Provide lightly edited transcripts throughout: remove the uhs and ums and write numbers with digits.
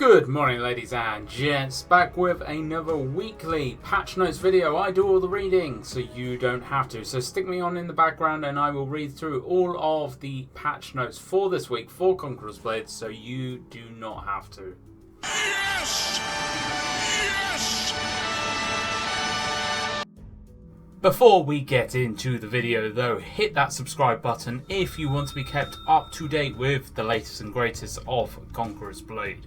Good morning, ladies and gents, back with another weekly patch notes video. I do all the reading so you don't have to, so stick me on in the background and I will read through all of the patch notes for this week for Conquerors Blade so you do not have to. Yes! Yes! Before we get into the video though, hit that subscribe button if you want to be kept up to date with the latest and greatest of Conquerors Blade.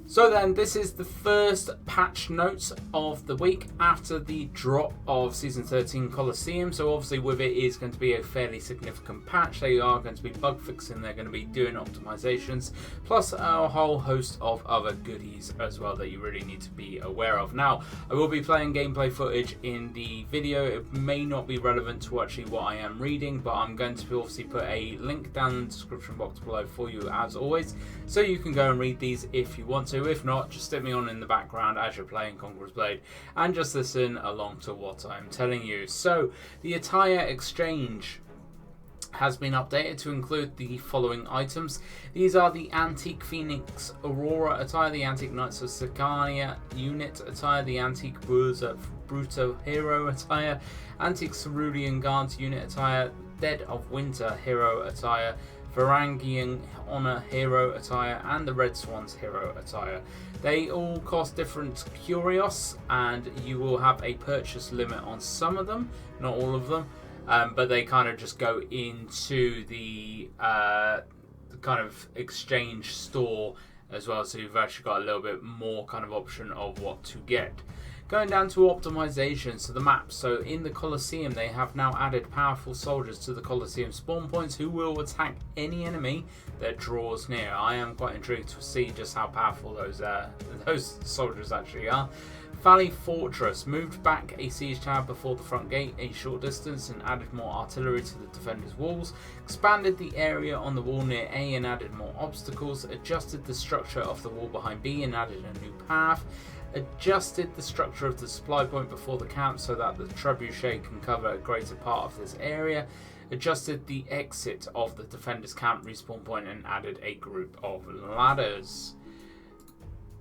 So then, this is the first patch notes of the week after the drop of Season 13 Colosseum. So obviously with it is going to be a fairly significant patch. They are going to be bug fixing, they're going to be doing optimizations, plus a whole host of other goodies as well that you really need to be aware of. Now, I will be playing gameplay footage in the video. It may not be relevant to actually what I am reading, but I'm going to obviously put a link down in the description box below for you as always, so you can go and read these if you want to. If not, just stick me on in the background as you're playing Conquerors Blade and just listen along to what I'm telling you. So, the attire exchange has been updated to include the following items. These are the Antique Phoenix Aurora attire, the Antique Knights of Sicania unit attire, the Antique Bruto Hero attire, Antique Cerulean Guards unit attire, Dead of Winter Hero attire, Varangian Honor Hero attire, and the Red Swans Hero attire. They all cost different curios, and you will have a purchase limit on some of them, not all of them, but they kind of just go into the kind of exchange store as well, so you've actually got a little bit more kind of option of what to get. Going down to optimization, so the map. So in the Colosseum, they have now added powerful soldiers to the Colosseum spawn points who will attack any enemy that draws near. I am quite intrigued to see just how powerful those soldiers actually are. Valley Fortress moved back a siege tower before the front gate a short distance and added more artillery to the defenders' walls, expanded the area on the wall near A and added more obstacles, adjusted the structure of the wall behind B and added a new path, adjusted the structure of the supply point before the camp so that the trebuchet can cover a greater part of this area, adjusted the exit of the defenders' camp respawn point and added a group of ladders.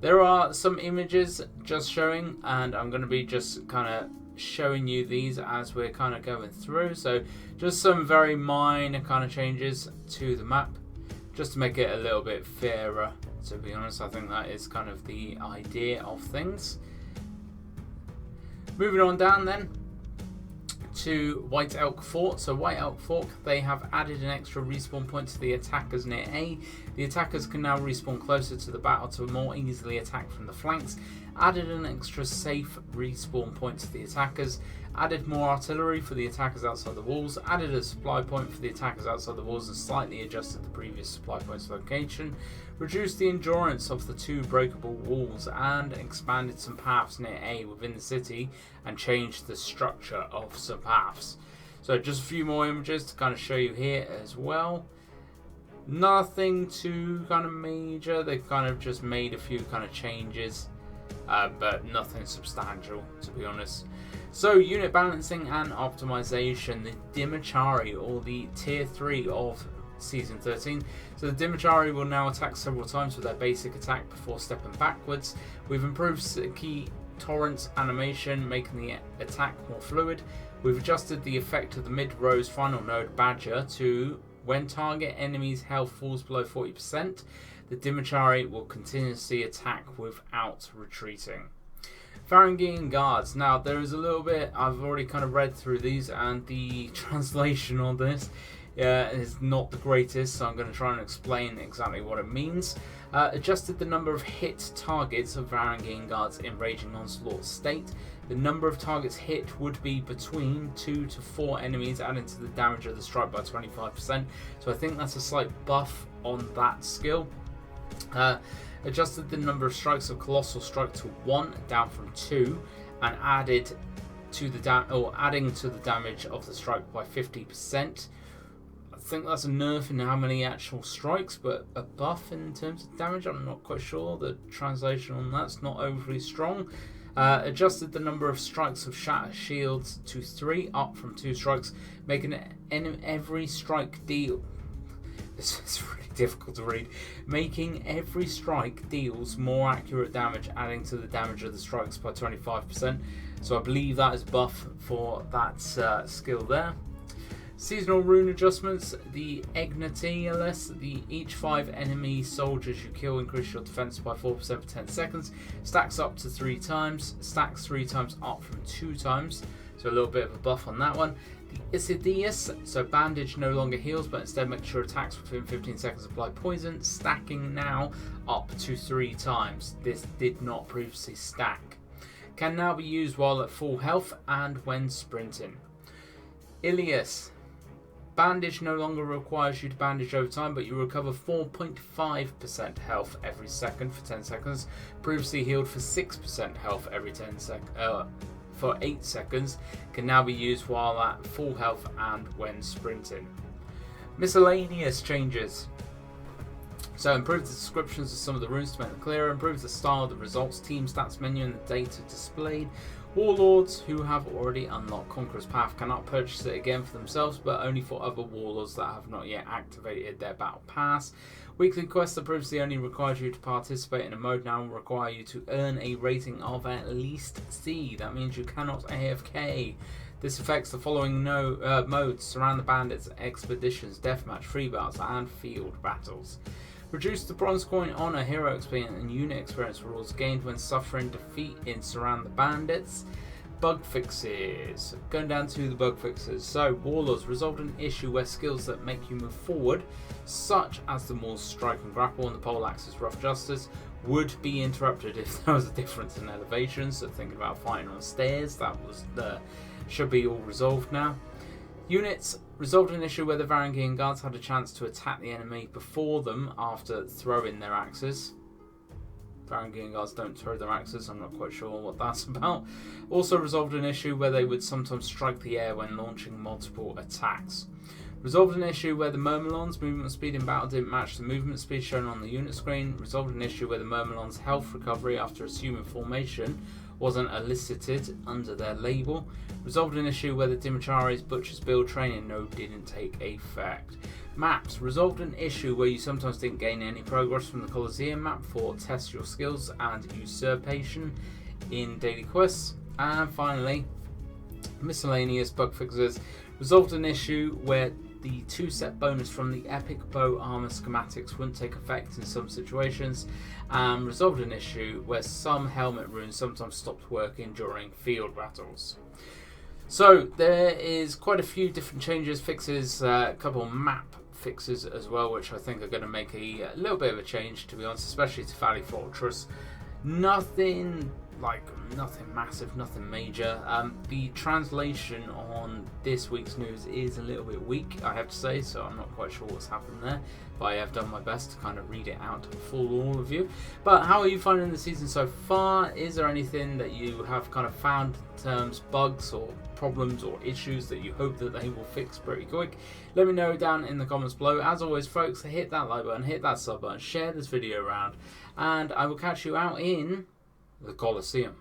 There are some images just showing, and I'm going to be just kind of showing you these as we're kind of going through. So just some very minor kind of changes to the map, just to make it a little bit fairer. To be honest, I think that is kind of the idea of things. Moving on down then to White Elk Fort. So White Elk Fort, they have added an extra respawn point to the attackers near A. The attackers can now respawn closer to the battle to more easily attack from the flanks. Added an extra safe respawn point to the attackers. Added more artillery for the attackers outside the walls. Added a supply point for the attackers outside the walls and slightly adjusted the previous supply point's location. Reduced the endurance of the two breakable walls and expanded some paths near A within the city and changed the structure of some paths. So just a few more images to kind of show you here as well. Nothing too kind of major. They've kind of just made a few kind of changes, but nothing substantial, to be honest. So unit balancing and optimization, the Dimachari, or the tier 3 of Season 13. So the Dimachari will now attack several times with their basic attack before stepping backwards. We've improved key torrents animation, making the attack more fluid. We've adjusted the effect of the mid-row's final node, Badger, to when target enemy's health falls below 40%, the Dimachari will continuously attack without retreating. Varangian Guards. Now, there is a little bit, I've already kind of read through these, and the translation on this is not the greatest, so I'm going to try and explain exactly what it means. Adjusted the number of hit targets of Varangian Guards in Raging Onslaught state. The number of targets hit would be between 2 to 4 enemies, adding to the damage of the strike by 25%. So I think that's a slight buff on that skill. Adjusted the number of strikes of Colossal Strike to 1, down from 2, and adding to the damage of the strike by 50%. I think that's a nerf in how many actual strikes, but a buff in terms of damage, I'm not quite sure. The translation on that's not overly strong. Adjusted the number of strikes of Shatter Shields to 3, up from 2 strikes, making every strike deal This is really difficult to read. Making every strike deals more accurate damage, adding to the damage of the strikes by 25%. So I believe that is a buff for that skill there. Seasonal rune adjustments. The Egnatius, each 5 enemy soldiers you kill increase your defense by 4% for 10 seconds. Stacks up to 3 times. Stacks 3 times up from 2 times. So a little bit of a buff on that one. The Isidius, so bandage no longer heals, but instead makes your attacks within 15 seconds apply poison. Stacking now up to 3 times. This did not previously stack. Can now be used while at full health and when sprinting. Ilias. Bandage no longer requires you to bandage over time, but you recover 4.5% health every second for 10 seconds. Previously healed for 6% health every 10 seconds. For 8 seconds, can now be used while at full health and when sprinting. Miscellaneous changes. So improve the descriptions of some of the runes to make them clearer, improve the style of the results, team stats menu and the data displayed. Warlords who have already unlocked Conqueror's Path cannot purchase it again for themselves, but only for other warlords that have not yet activated their battle pass. Weekly quests that previously only required you to participate in a mode now require you to earn a rating of at least C. That means you cannot AFK. This affects the following modes: Surround the Bandits, Expeditions, Deathmatch, Free Battles and Field Battles. Reduce the bronze coin, honor, hero experience and unit experience rules gained when suffering defeat in Surround the Bandits. Bug fixes. Going down to the bug fixes. So, Warlords resolved an issue where skills that make you move forward, such as the Maul's Strike and Grapple and the Poleaxe's Rough Justice, would be interrupted if there was a difference in elevation. So, thinking about fighting on stairs, that was should be all resolved now. Units resolved an issue where the Varangian guards had a chance to attack the enemy before them after throwing their axes. Varangian guards don't throw their axes, I'm not quite sure what that's about. Also resolved an issue where they would sometimes strike the air when launching multiple attacks. Resolved an issue where the Murmelon's movement speed in battle didn't match the movement speed shown on the unit screen. Resolved an issue where the Murmelon's health recovery after assuming formation wasn't elicited under their label. Resolved an issue where the Dimichari's Butcher's Build training node didn't take effect. Maps. Resolved an issue where you sometimes didn't gain any progress from the Colosseum map for test your skills and usurpation in daily quests. And finally, miscellaneous bug fixes. Resolved an issue where the 2-set bonus from the Epic Bow Armor schematics wouldn't take effect in some situations, and resolved an issue where some helmet runes sometimes stopped working during field battles. So there is quite a few different changes, fixes, a couple of map fixes as well, which I think are going to make a little bit of a change, to be honest, especially to Valley Fortress. Nothing massive, nothing major. The translation on this week's news is a little bit weak, I have to say, so I'm not quite sure what's happened there, but I have done my best to kind of read it out for all of you. But how are you finding the season so far? Is there anything that you have kind of found in terms of bugs or problems or issues that you hope that they will fix pretty quick? Let me know down in the comments below. As always, folks, hit that like button, hit that sub button, share this video around, and I will catch you out in the Colosseum.